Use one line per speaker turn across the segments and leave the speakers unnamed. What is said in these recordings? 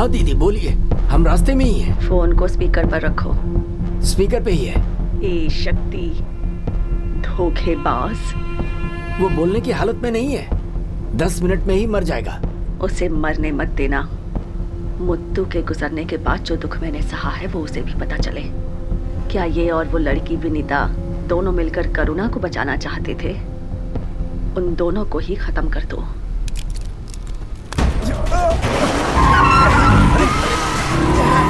हाँ दीदी बोलिए, हम रास्ते में ही हैं।
फोन को स्पीकर पर रखो।
स्पीकर पे ही है।
ए शक्ति, धोखेबाज।
वो बोलने की हालत में नहीं है, 10 मिनट में ही मर जाएगा।
उसे मरने मत देना। मुत्तू के गुजरने के बाद जो दुख मैंने सहा है वो उसे भी पता चले। क्या ये और वो लड़की विनीता दोनों मिलकर करुणा को बचाना चाहते थे? उन दोनों को ही खत्म कर दो।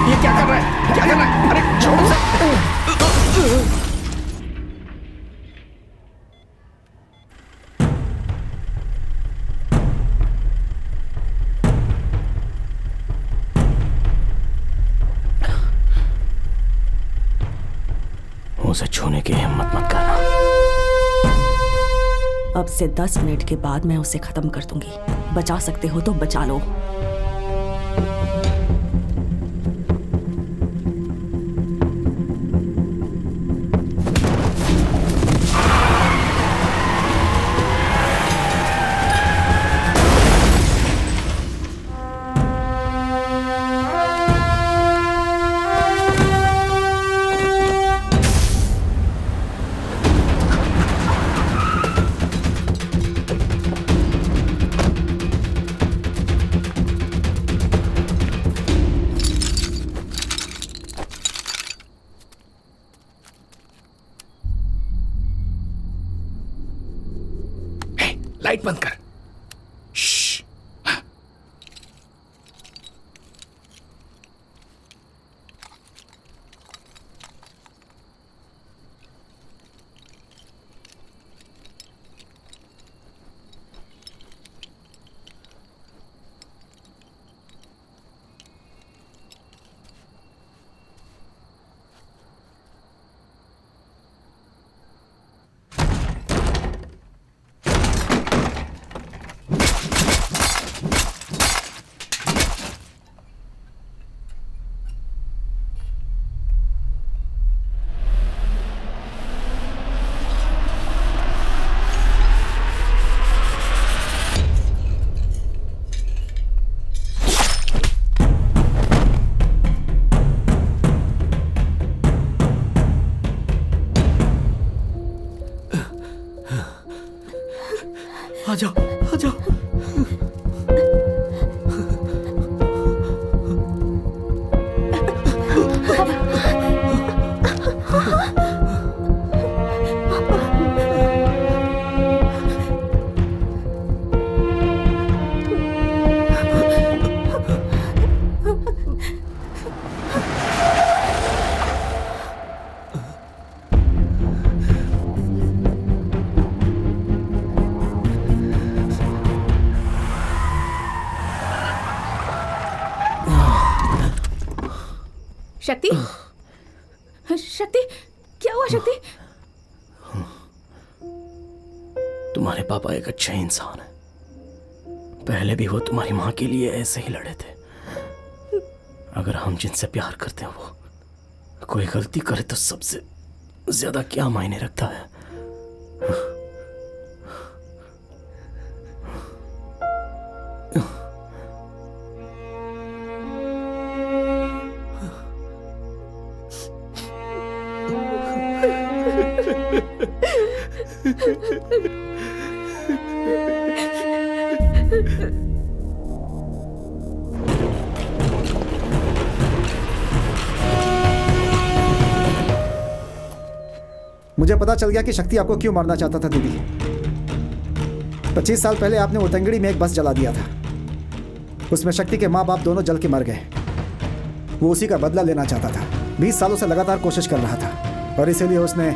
ये क्या कर रहा है? क्या कर रहा है? अरे छोड़ो से।
उसे छूने की हिम्मत मत करना।
अब से 10 मिनट के बाद मैं उसे खत्म कर दूंगी। बचा सकते हो तो बचा लो।
लाइट बंद कर। आ जाओ, आ जाओ।
शक्ति, शक्ति, क्या हुआ शक्ति?
तुम्हारे पापा एक अच्छे इंसान है। पहले भी वो तुम्हारी माँ के लिए ऐसे ही लड़े थे। अगर हम जिनसे प्यार करते हैं वो कोई गलती करे तो सबसे ज्यादा क्या मायने रखता है?
मुझे पता चल गया कि शक्ति आपको क्यों मारना चाहता था दीदी। 25 साल पहले आपने उतंगड़ी में एक बस जला दिया था। उसमें शक्ति के माँ बाप दोनों जल के मर गए। वो उसी का बदला लेना चाहता था। 20 सालों से लगातार कोशिश कर रहा था और इसीलिए उसने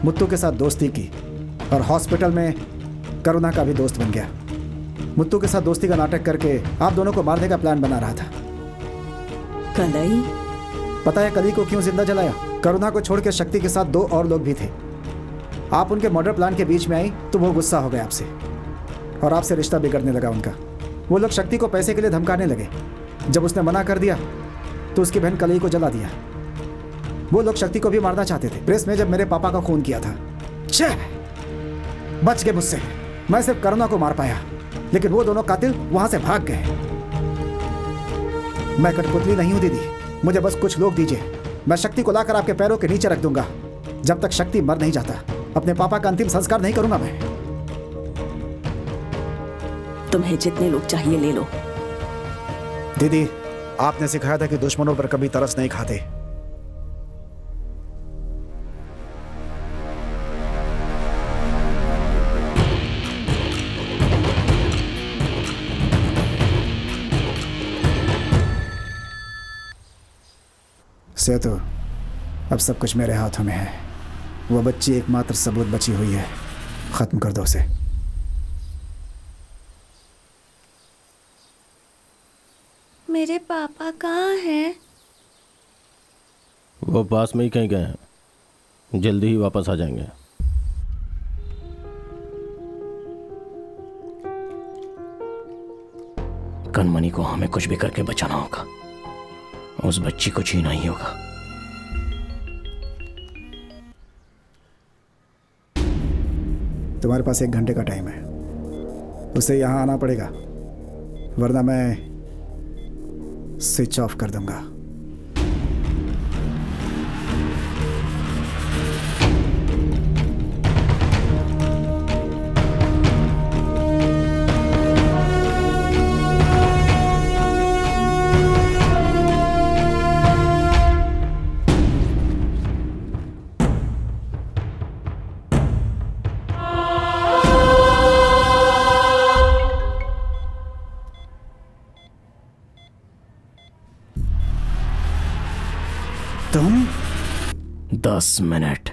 मुत्तू के साथ दोस्ती की और हॉस्पिटल में करुणा का भी दोस्त बन गया। मुत्तू के साथ दोस्ती का नाटक करके आप दोनों को मारने का प्लान बना रहा था।
कलई,
पता है कली को क्यों जिंदा जलाया? करुणा को छोड़ के शक्ति के साथ 2 और लोग भी थे। आप उनके मर्डर प्लान के बीच में आई तो वो गुस्सा हो गए आपसे और आपसे रिश्ता बिगड़ने लगा उनका। वो लोग शक्ति को पैसे के लिए धमकाने लगे। जब उसने मना कर दिया तो उसकी बहन कलई को जला दिया। वो लोग शक्ति को भी मारना चाहते थे। प्रेस में जब मेरे पापा का खून किया था, बच गए मुझसे। मैं सिर्फ करुणा को मार पाया, लेकिन वो दोनों कातिल वहां से भाग गए। मैं कठपुतली नहीं हूं दीदी, मुझे बस कुछ लोग दीजिए, मैं शक्ति को लाकर आपके पैरों के नीचे रख दूंगा। जब तक शक्ति मर नहीं जाता अपने पापा का अंतिम संस्कार नहीं करूंगा मैं।
तुम्हें जितने लोग चाहिए ले लो।
दीदी, आपने सिखाया था कि दुश्मनों पर कभी तरस नहीं खाते। सेतु, अब सब कुछ मेरे हाथों में है। वो बच्ची एकमात्र सबूत बची हुई है, खत्म कर दो उसे।
मेरे पापा कहाँ हैं?
वो पास में ही कहीं गए हैं, जल्दी ही वापस आ जाएंगे। कनमनी को हमें कुछ भी करके बचाना होगा, उस बच्ची को छीना ही होगा।
तुम्हारे पास 1 घंटे का टाइम है, उसे यहां आना पड़ेगा, वरना मैं स्विच ऑफ कर दूंगा। तुम
10 मिनट।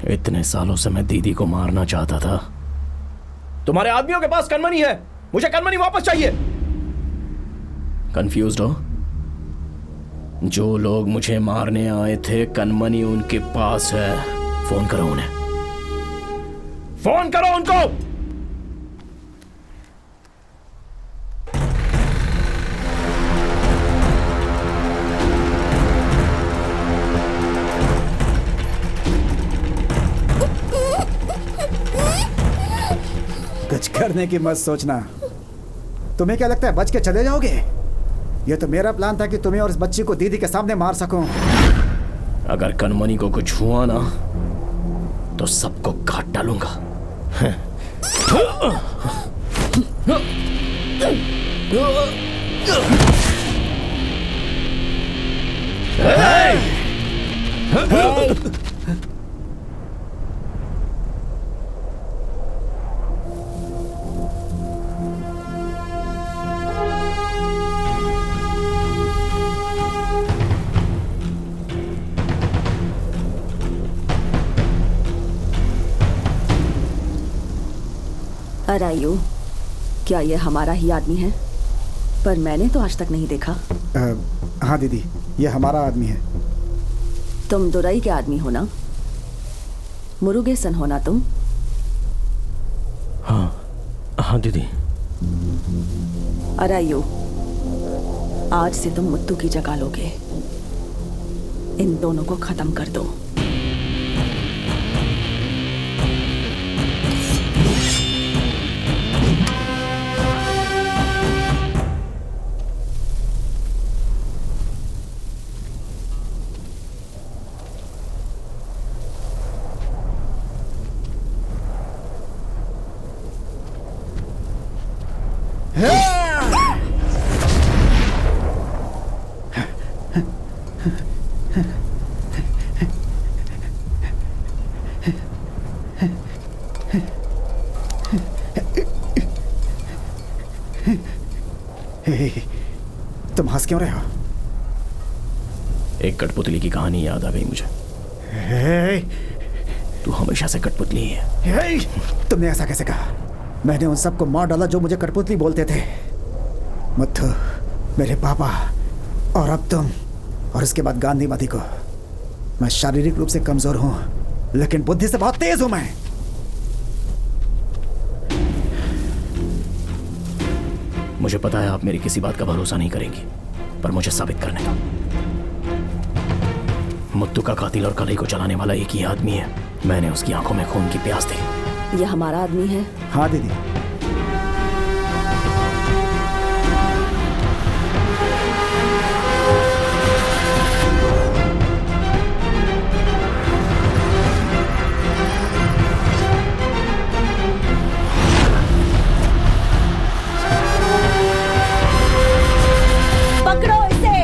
इतने सालों से मैं दीदी को मारना चाहता था। तुम्हारे आदमियों के पास कनमनी है, मुझे कनमनी वापस चाहिए। कंफ्यूज्ड हो? जो लोग मुझे मारने आए थे, कनमनी उनके पास है। फोन करो उन्हें, फोन करो उनको।
कुछ करने की मत सोचना। तुम्हें क्या लगता है बच के चले जाओगे? यह तो मेरा प्लान था कि तुम्हें और इस बच्ची को दीदी के सामने मार सकूं।
अगर कनमनी को कुछ हुआ ना तो सबको काट डालूंगा।
अरायू, क्या ये हमारा ही आदमी है? पर मैंने तो आज तक नहीं देखा।
हाँ दीदी, ये हमारा आदमी है।
तुम दुरई के आदमी हो ना? मुरुगेसन हो ना तुम?
हाँ दीदी।
अरायू, आज से तुम मुत्तू की जगह लोगे। इन दोनों को खत्म कर दो।
तुम हंस क्यों रहे हो?
एक कठपुतली की कहानी याद आ गई मुझे। तू हमेशा से कठपुतली ही है।
तुमने ऐसा कैसे कहा? मैंने उन सबको मार डाला जो मुझे कठपुतली बोलते थे। मुत्थु, मेरे पापा, और अब तुम, और इसके बाद गांधी मती को। मैं शारीरिक रूप से कमजोर हूं, लेकिन बुद्धि से बहुत तेज हूं मैं।
मुझे पता है आप मेरी किसी बात का भरोसा नहीं करेंगी, पर मुझे साबित करने दो। मुत्तू का कातिल और कलई को चलाने वाला एक ही आदमी है। मैंने उसकी आंखों में खून की प्यास देखी।
ये हमारा आदमी है।
हाँ दीदी।
पकड़ो इसे।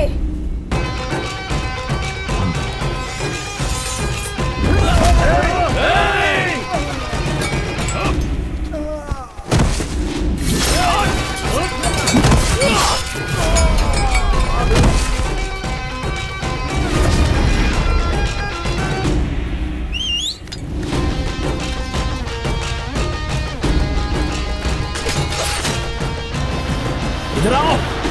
इधर आओ।